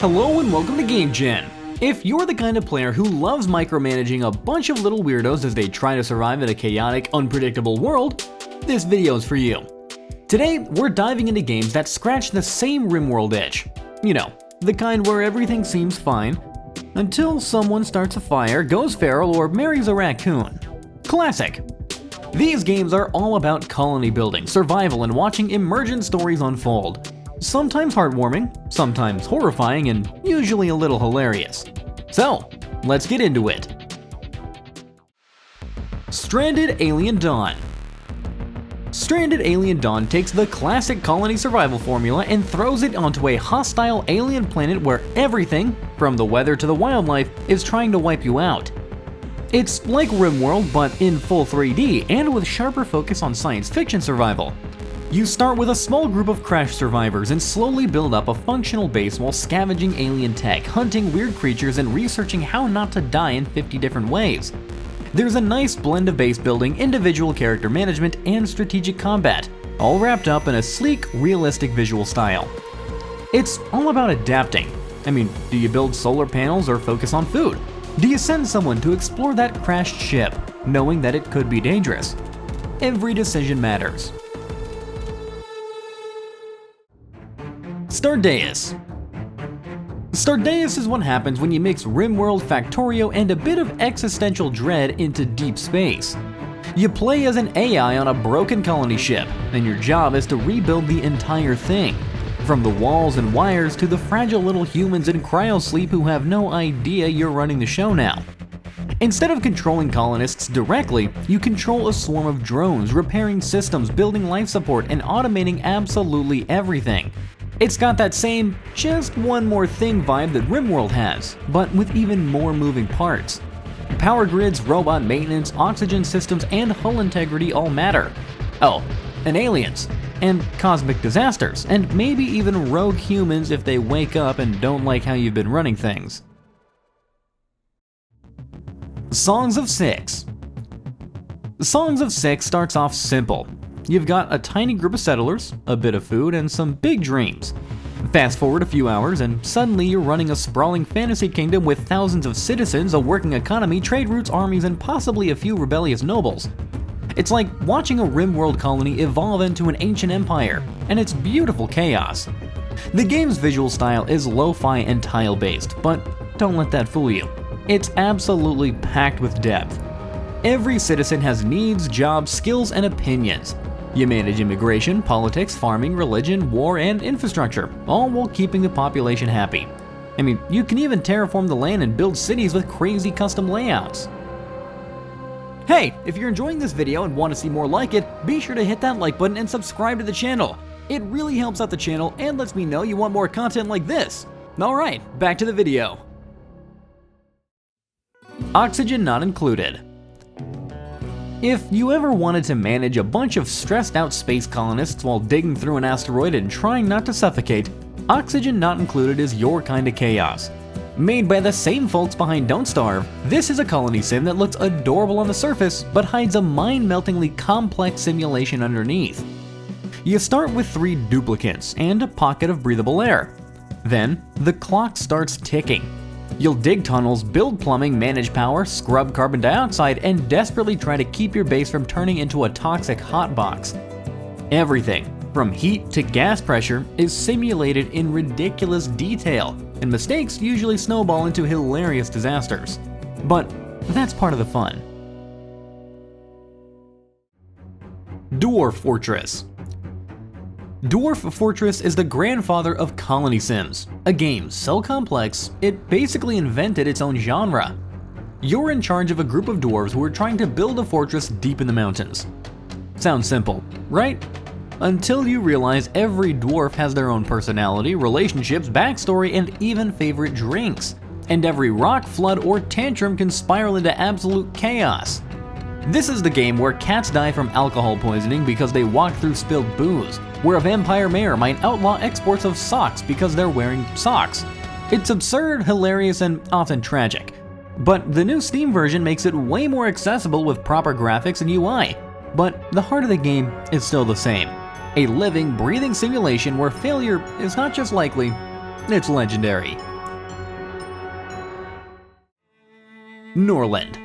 Hello and welcome to GameGen. If you're the kind of player who loves micromanaging a bunch of little weirdos as they try to survive in a chaotic, unpredictable world, this video is for you. Today, we're diving into games that scratch the same RimWorld itch. You know, the kind where everything seems fine, until someone starts a fire, goes feral, or marries a raccoon. Classic. These games are all about colony building, survival, and watching emergent stories unfold. Sometimes heartwarming, sometimes horrifying, and usually a little hilarious. So, let's get into it. Stranded Alien Dawn. Stranded Alien Dawn takes the classic colony survival formula and throws it onto a hostile alien planet where everything, from the weather to the wildlife, is trying to wipe you out. It's like RimWorld but in full 3D and with sharper focus on science fiction survival. You start with a small group of crash survivors and slowly build up a functional base while scavenging alien tech, hunting weird creatures, and researching how not to die in 50 different ways. There's a nice blend of base building, individual character management, and strategic combat, all wrapped up in a sleek, realistic visual style. It's all about adapting. I mean, do you build solar panels or focus on food? Do you send someone to explore that crashed ship, knowing that it could be dangerous? Every decision matters. Stardeus. Stardeus is what happens when you mix RimWorld Factorio and a bit of existential dread into deep space. You play as an AI on a broken colony ship, and your job is to rebuild the entire thing. From the walls and wires to the fragile little humans in cryosleep who have no idea you're running the show now. Instead of controlling colonists directly, you control a swarm of drones, repairing systems, building life support, and automating absolutely everything. It's got that same just one more thing vibe that RimWorld has, but with even more moving parts. Power grids, robot maintenance, oxygen systems, and hull integrity all matter. Oh, and aliens, and cosmic disasters, and maybe even rogue humans if they wake up and don't like how you've been running things. Songs of Six. Songs of Six starts off simple. You've got a tiny group of settlers, a bit of food, and some big dreams. Fast forward a few hours, and suddenly you're running a sprawling fantasy kingdom with thousands of citizens, a working economy, trade routes, armies, and possibly a few rebellious nobles. It's like watching a RimWorld colony evolve into an ancient empire, and it's beautiful chaos. The game's visual style is lo-fi and tile-based, but don't let that fool you. It's absolutely packed with depth. Every citizen has needs, jobs, skills, and opinions. You manage immigration, politics, farming, religion, war, and infrastructure, all while keeping the population happy. I mean, you can even terraform the land and build cities with crazy custom layouts. Hey, if you're enjoying this video and want to see more like it, be sure to hit that like button and subscribe to the channel. It really helps out the channel and lets me know you want more content like this. Alright, back to the video. Oxygen not included. If you ever wanted to manage a bunch of stressed out space colonists while digging through an asteroid and trying not to suffocate, Oxygen Not Included is your kind of chaos. Made by the same folks behind Don't Starve, this is a colony sim that looks adorable on the surface but hides a mind-meltingly complex simulation underneath. You start with 3 duplicates and a pocket of breathable air. Then, the clock starts ticking. You'll dig tunnels, build plumbing, manage power, scrub carbon dioxide, and desperately try to keep your base from turning into a toxic hotbox. Everything, from heat to gas pressure, is simulated in ridiculous detail, and mistakes usually snowball into hilarious disasters. But that's part of the fun. Dwarf Fortress. Dwarf Fortress is the grandfather of colony sims, a game so complex, it basically invented its own genre. You're in charge of a group of dwarves who are trying to build a fortress deep in the mountains. Sounds simple, right? Until you realize every dwarf has their own personality, relationships, backstory, and even favorite drinks. And every rock, flood, or tantrum can spiral into absolute chaos. This is the game where cats die from alcohol poisoning because they walk through spilled booze, where a vampire mayor might outlaw exports of socks because they're wearing socks. It's absurd, hilarious, and often tragic. But the new Steam version makes it way more accessible with proper graphics and UI. But the heart of the game is still the same. A living, breathing simulation where failure is not just likely, it's legendary. Norland.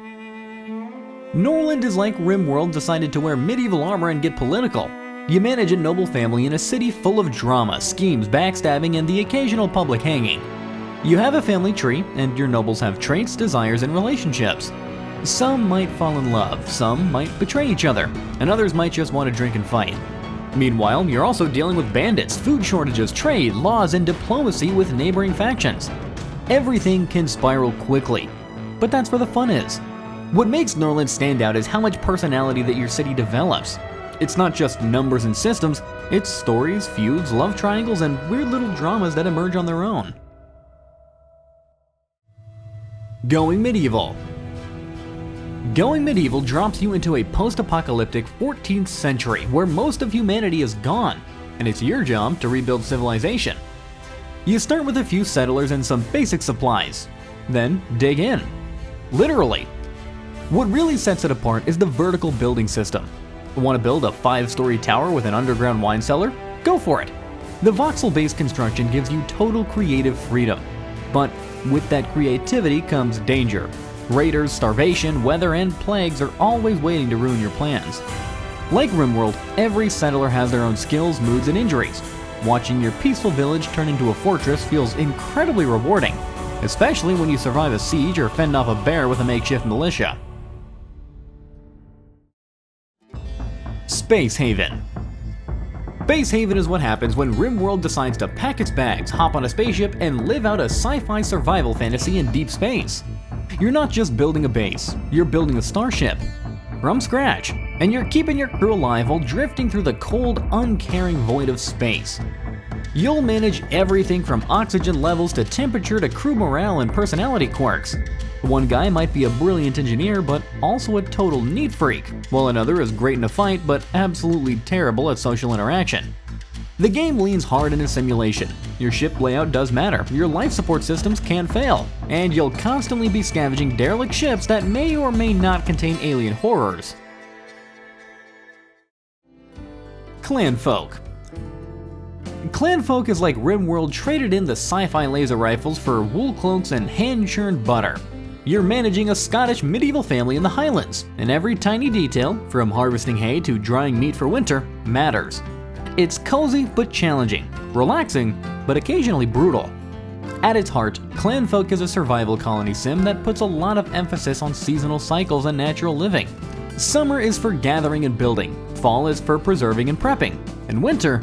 Norland is like RimWorld decided to wear medieval armor and get political. You manage a noble family in a city full of drama, schemes, backstabbing, and the occasional public hanging. You have a family tree, and your nobles have traits, desires, and relationships. Some might fall in love, some might betray each other, and others might just want to drink and fight. Meanwhile, you're also dealing with bandits, food shortages, trade, laws, and diplomacy with neighboring factions. Everything can spiral quickly, but that's where the fun is. What makes Norland stand out is how much personality that your city develops. It's not just numbers and systems, it's stories, feuds, love triangles, and weird little dramas that emerge on their own. Going medieval. Going medieval drops you into a post-apocalyptic 14th century where most of humanity is gone, and it's your job to rebuild civilization. You start with a few settlers and some basic supplies, then dig in. Literally. What really sets it apart is the vertical building system. Want to build a 5-story tower with an underground wine cellar? Go for it! The voxel-based construction gives you total creative freedom. But with that creativity comes danger. Raiders, starvation, weather, and plagues are always waiting to ruin your plans. Like RimWorld, every settler has their own skills, moods, and injuries. Watching your peaceful village turn into a fortress feels incredibly rewarding, especially when you survive a siege or fend off a bear with a makeshift militia. Space Haven. Base Haven is what happens when RimWorld decides to pack its bags, hop on a spaceship, and live out a sci-fi survival fantasy in deep space. You're not just building a base, you're building a starship from scratch, and you're keeping your crew alive while drifting through the cold, uncaring void of space. You'll manage everything from oxygen levels to temperature to crew morale and personality quirks. One guy might be a brilliant engineer but also a total neat freak, while another is great in a fight but absolutely terrible at social interaction. The game leans hard into simulation. Your ship layout does matter, your life support systems can fail, and you'll constantly be scavenging derelict ships that may or may not contain alien horrors. Clanfolk. Clanfolk is like RimWorld traded in the sci-fi laser rifles for wool cloaks and hand-churned butter. You're managing a Scottish medieval family in the Highlands, and every tiny detail, from harvesting hay to drying meat for winter, matters. It's cozy but challenging, relaxing but occasionally brutal. At its heart, Clanfolk is a survival colony sim that puts a lot of emphasis on seasonal cycles and natural living. Summer is for gathering and building, fall is for preserving and prepping, and winter,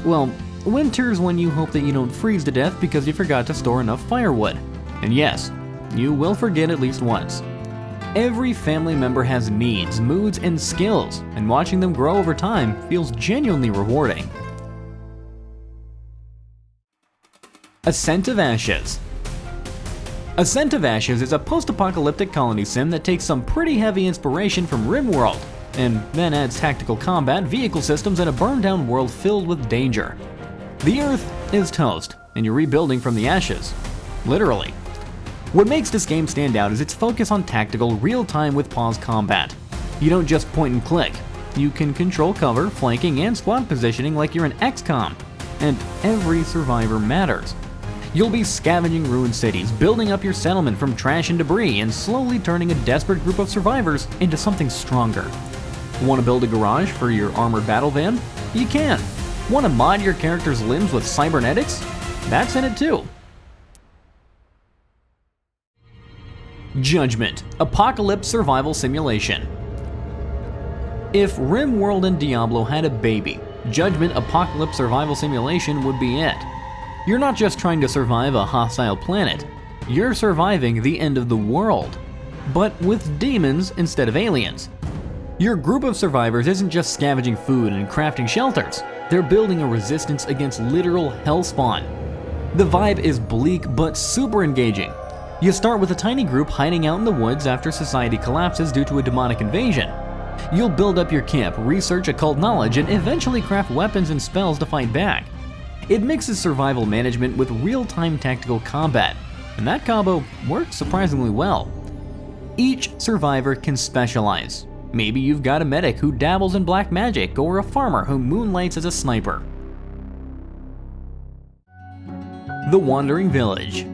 well, winter's when you hope that you don't freeze to death because you forgot to store enough firewood. And yes, you will forget at least once. Every family member has needs, moods, and skills, and watching them grow over time feels genuinely rewarding. Ascent of Ashes. Ascent of Ashes is a post-apocalyptic colony sim that takes some pretty heavy inspiration from RimWorld, and then adds tactical combat, vehicle systems, and a burned-down world filled with danger. The Earth is toast, and you're rebuilding from the ashes. Literally. What makes this game stand out is its focus on tactical, real-time with pause combat. You don't just point and click. You can control cover, flanking, and squad positioning like you're in XCOM. And every survivor matters. You'll be scavenging ruined cities, building up your settlement from trash and debris, and slowly turning a desperate group of survivors into something stronger. Want to build a garage for your armored battle van? You can. Want to mod your character's limbs with cybernetics? That's in it too. Judgment, Apocalypse Survival Simulation. If RimWorld and Diablo had a baby, Judgment Apocalypse Survival Simulation would be it. You're not just trying to survive a hostile planet, you're surviving the end of the world, but with demons instead of aliens. Your group of survivors isn't just scavenging food and crafting shelters, they're building a resistance against literal hellspawn. The vibe is bleak but super engaging. You start with a tiny group hiding out in the woods after society collapses due to a demonic invasion. You'll build up your camp, research occult knowledge, and eventually craft weapons and spells to fight back. It mixes survival management with real-time tactical combat, and that combo works surprisingly well. Each survivor can specialize. Maybe you've got a medic who dabbles in black magic, or a farmer who moonlights as a sniper. The Wandering Village.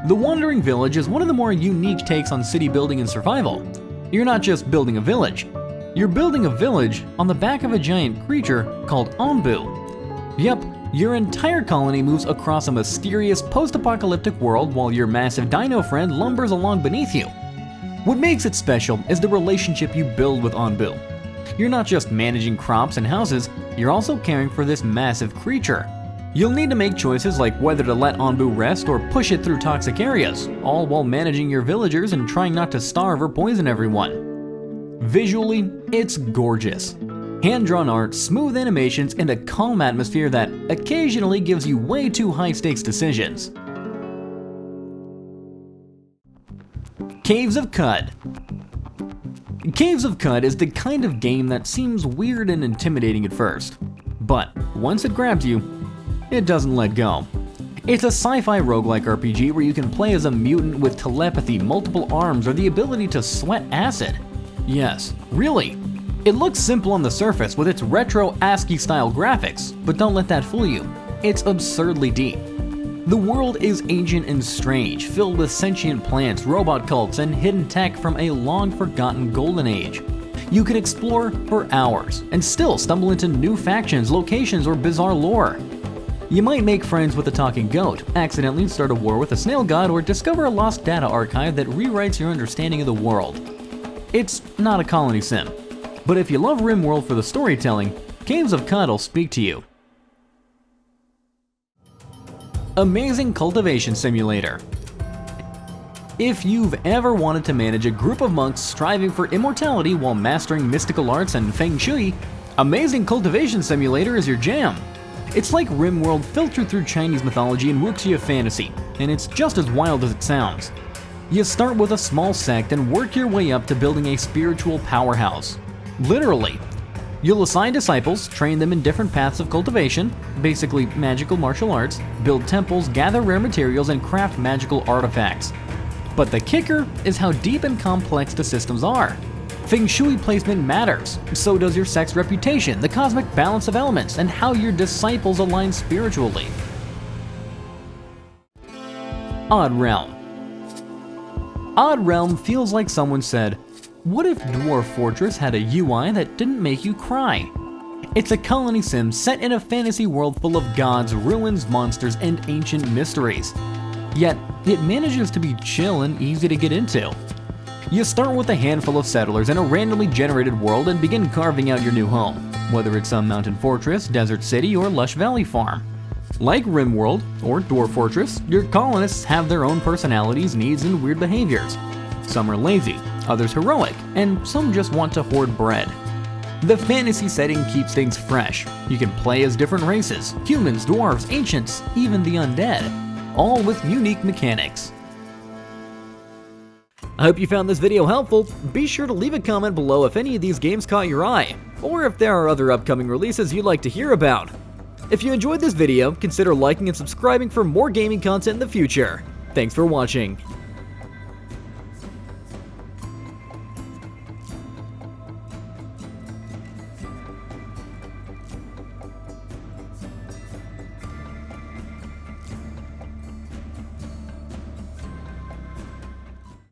The Wandering Village is one of the more unique takes on city building and survival. You're not just building a village, you're building a village on the back of a giant creature called Onbu. Yep, your entire colony moves across a mysterious post-apocalyptic world while your massive dino friend lumbers along beneath you. What makes it special is the relationship you build with Onbu. You're not just managing crops and houses, you're also caring for this massive creature. You'll need to make choices like whether to let Onbu rest or push it through toxic areas, all while managing your villagers and trying not to starve or poison everyone. Visually, it's gorgeous. Hand-drawn art, smooth animations, and a calm atmosphere that occasionally gives you way too high-stakes decisions. Caves of Cud. Caves of Cud is the kind of game that seems weird and intimidating at first, but once it grabs you, it doesn't let go. It's a sci-fi roguelike RPG where you can play as a mutant with telepathy, multiple arms, or the ability to sweat acid. Yes, really. It looks simple on the surface with its retro ASCII-style graphics, but don't let that fool you. It's absurdly deep. The world is ancient and strange, filled with sentient plants, robot cults, and hidden tech from a long-forgotten golden age. You can explore for hours and still stumble into new factions, locations, or bizarre lore. You might make friends with a talking goat, accidentally start a war with a snail god, or discover a lost data archive that rewrites your understanding of the world. It's not a colony sim, but if you love RimWorld for the storytelling, Caves of Cud will speak to you. Amazing Cultivation Simulator. If you've ever wanted to manage a group of monks striving for immortality while mastering mystical arts and feng shui, Amazing Cultivation Simulator is your jam. It's like RimWorld filtered through Chinese mythology and wuxia fantasy, and it's just as wild as it sounds. You start with a small sect and work your way up to building a spiritual powerhouse. Literally. You'll assign disciples, train them in different paths of cultivation, basically magical martial arts, build temples, gather rare materials, and craft magical artifacts. But the kicker is how deep and complex the systems are. Feng Shui placement matters, so does your sect's reputation, the cosmic balance of elements, and how your disciples align spiritually. Odd Realm. Odd Realm feels like someone said, what if Dwarf Fortress had a UI that didn't make you cry? It's a colony sim set in a fantasy world full of gods, ruins, monsters, and ancient mysteries. Yet, it manages to be chill and easy to get into. You start with a handful of settlers in a randomly generated world and begin carving out your new home, whether it's a mountain fortress, desert city, or lush valley farm. Like RimWorld or Dwarf Fortress, your colonists have their own personalities, needs, and weird behaviors. Some are lazy, others heroic, and some just want to hoard bread. The fantasy setting keeps things fresh. You can play as different races, humans, dwarves, ancients, even the undead, all with unique mechanics. I hope you found this video helpful. Be sure to leave a comment below if any of these games caught your eye, or if there are other upcoming releases you'd like to hear about. If you enjoyed this video, consider liking and subscribing for more gaming content in the future. Thanks for watching.